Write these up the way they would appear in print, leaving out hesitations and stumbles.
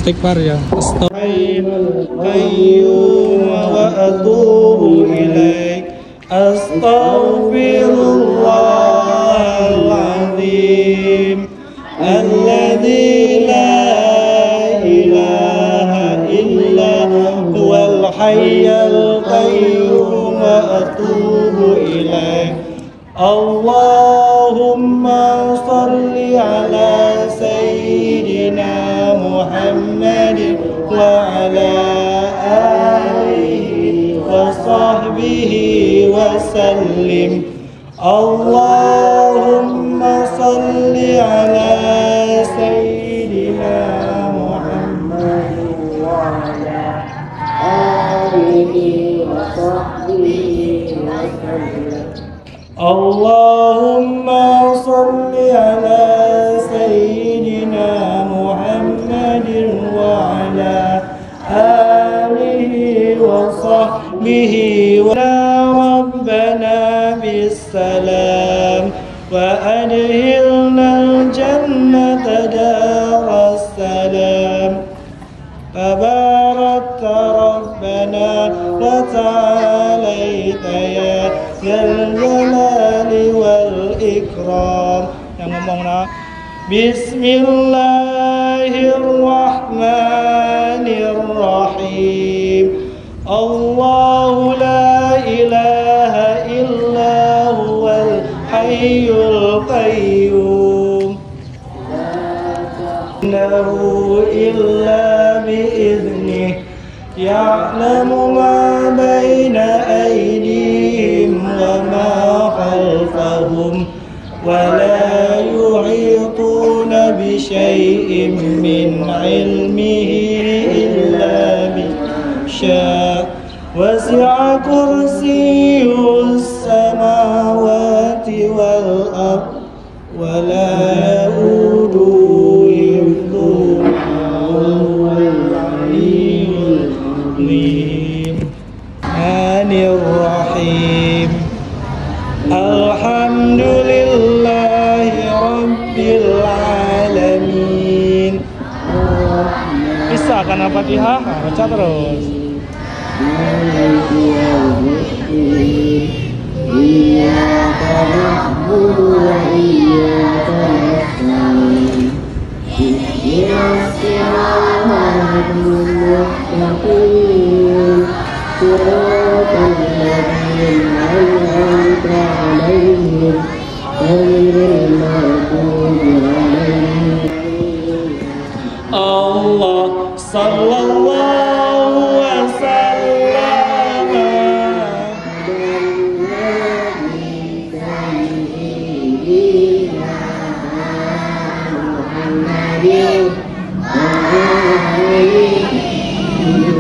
Istighfar ya. Qayyum wa atubu ilaik. Astaghfirullahal azim alladzi la ilaha illa huwal hayyul qayyum wa atubu ilaik. Allahumma salli ala sayyidina Muhammad wa ala alihi wa sahbihi wa sallim. Allahumma salli ala sayyidina Muhammad wa ala alihi wa sahbihi wa sallim. Allahumma salli ala sayyidina Muhammadin wa ala alihi wa sahbihi wa rabbana bisalam wa adkhilna al-jannata daras salam. Tabarakta rabbana wa ta'alaita ya dzal jalali wal ikram. Yang ngomong nak Bismillahirrahmanirrahim. Allahu la ilaha illa huwal hayyul qayyum. Innahu illa bi'idhnih ya'lamu ma baina aydihim wa ma khalfahum wa la yuhituna bi syai'in min ilmihi illa bisha wasi'a kursiyyus samawati wal ardh wa la ya'uduhu hifdhuhuma wa huwal 'aliyyul 'azim. Rahim. Alhamdulillahi Rabbil Alamin. Bisa kan Al-Fatihah? Baca terus. Iyyaka na'budu wa iyyaka nasta'in. Ihdinas siratal mustaqim. Siratal ladzina an'amta 'alaihim ghairil maghdubi 'alaihim. Allah sallallahu wa sallam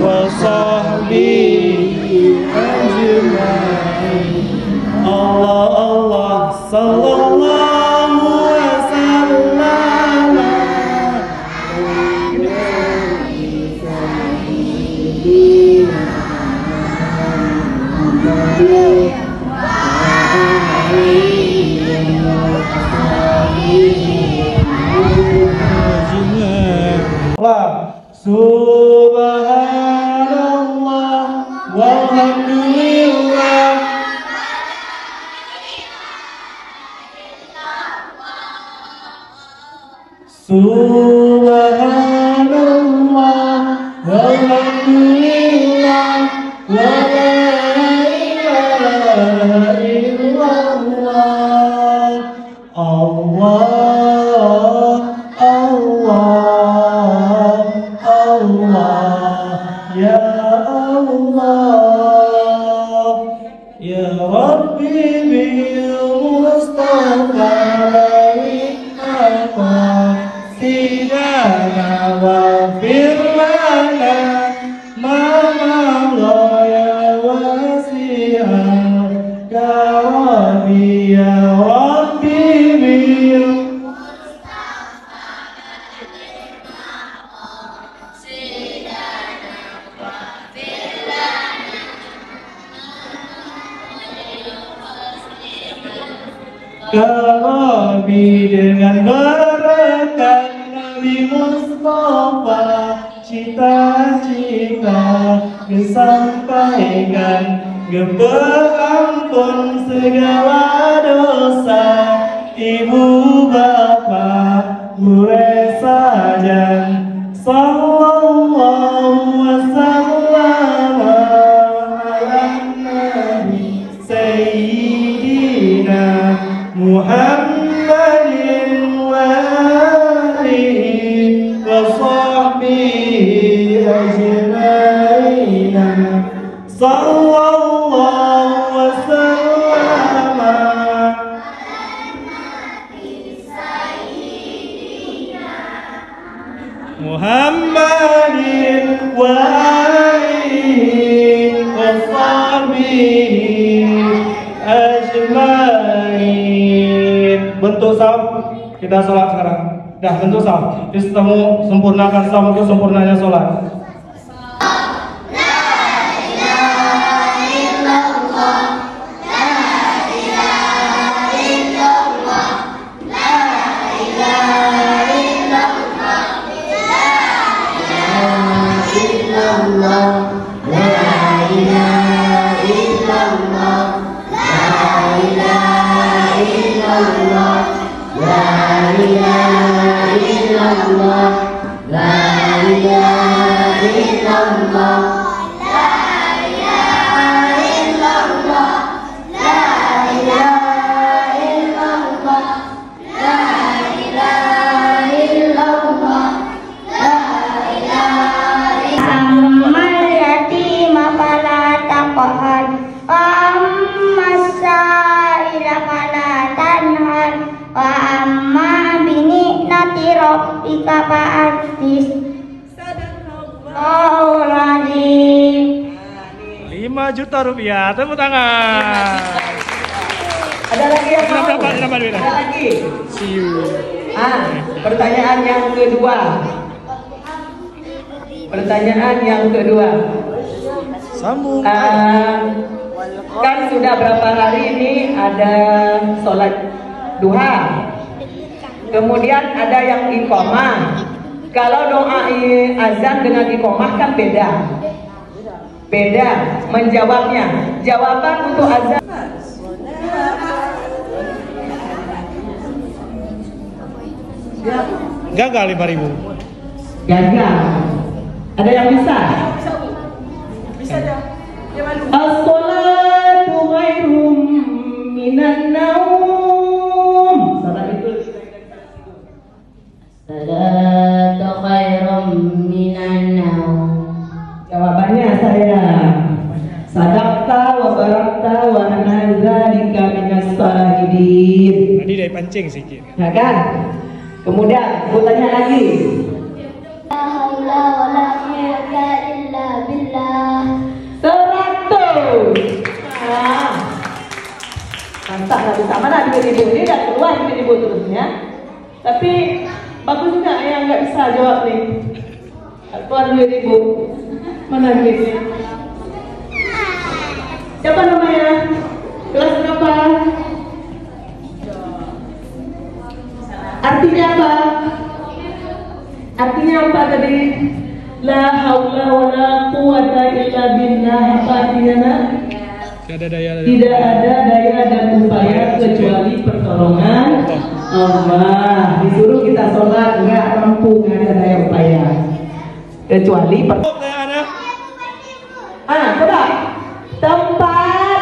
wa sahbihi ajma'in. Allah Allah sallallahu wa sallam Subhanallah walhamdulillah. Subhanallah walhamdulillah wa la ilaha illallah. Allah Allah Allah ya Allah ya Rabbi bil Mustafa sidana wa firlana ma ya Kami dengan berkat Nabi Mustafa, cita-cita disampaikan, ampun segala dosa. Ibu bapak boleh saja. Sallallahu wasallam ala Nabi Sayyidina Muhammadin wa alihi wa sahbihi ajma'in. Sallallahu wasallam Muhammadin wa alihi wa sahbihi ajma'in. Bentuk saf, kita sholat sekarang. Dah bentuk saf. Istamu sempurnakan saf untuk sempurnanya sholat. Rupiah, tepuk tangan. Ada lagi yang mau? Berapa? Ada lagi? See you. Pertanyaan yang kedua. Pertanyaan yang kedua. Sambung. Kan sudah berapa hari ini ada sholat duha. Kemudian ada yang iqamah. Kalau doa azan dengan iqamah kan beda. Beda menjawabnya. Jawaban untuk azan gagal 5.000. gagal. Ada yang bisa? Bisa dah. As-salatu khairum minan naum. Salat itu salatu khairum minan naum. Jawabannya saya. Sadaqta wa barakta wa ana dzalika minas shahidin. Tadi dari pancing sikit. Ya kan? Kemudian aku tanya lagi. La haula wala quwwata illa billah. 100. Mantap lah, bisa mana 2.000 ini udah keluar 2.000 terusnya. Tapi bagus juga yang nggak bisa jawab nih. Keluar 2.000. Mana duitnya? Siapa namanya? Kelas berapa? Artinya apa? Artinya apa tadi? La haula wala quwwata illa billah. Apa artinya, Nak? Tidak ada daya dan upaya kecuali pertolongan Allah. Disuruh kita sholat nggak mampu, nggak ada daya upaya kecuali coba tempat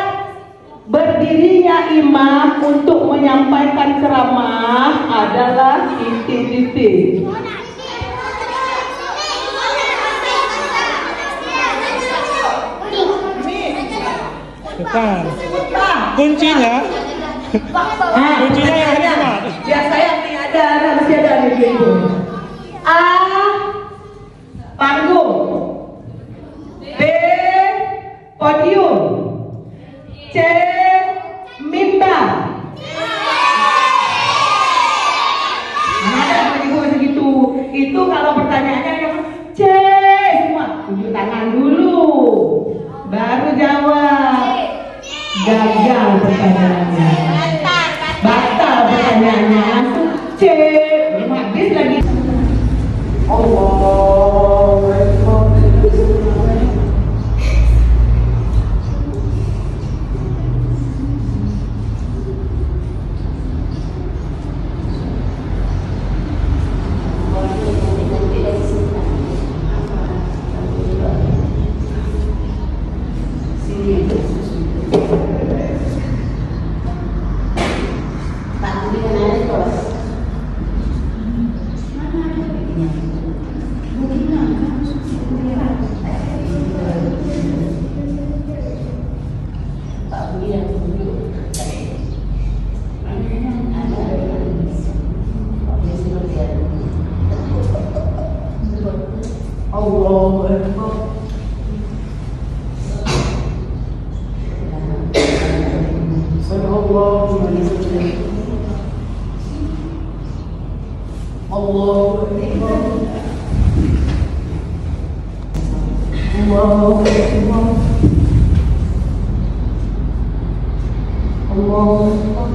berdirinya imam untuk menyampaikan ceramah adalah titik-titik. Bukan. Kuncinya. Kuncinya yang ada. Ya saya nih ada masih ada di situ. A. Panggung. B. Podium. C. Mimbar. Ada begitu. Itu kalau pertanyaannya yang C semua tunjuk tangan dulu, baru jawab. Gagal pertanyaannya. Bata. Allahu Akbar. Allahu Akbar. Allahu Akbar.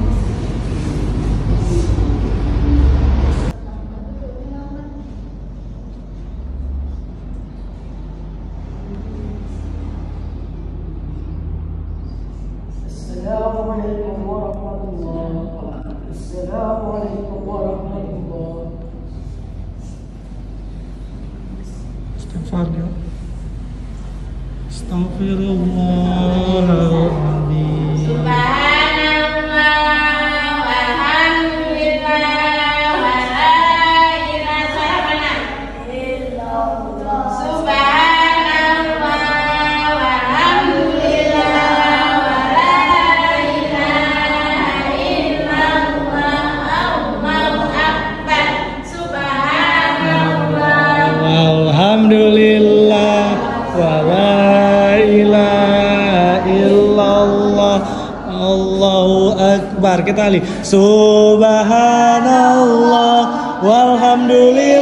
Assalamualaikum warahmatullahi wabarakatuh. Assalamualaikum warahmatullahi. Istighfar ya. Astaghfirullahaladzim. Subhanallah walhamdulillah wa la ilaha illallah. Subhanallah walhamdulillah wa la ilaha illallah. Allahu akbar. Subhanallah Alhamdulillah wa la ilaha illallah. Allahu akbar. Kita lihat. Subhanallah walhamdulillah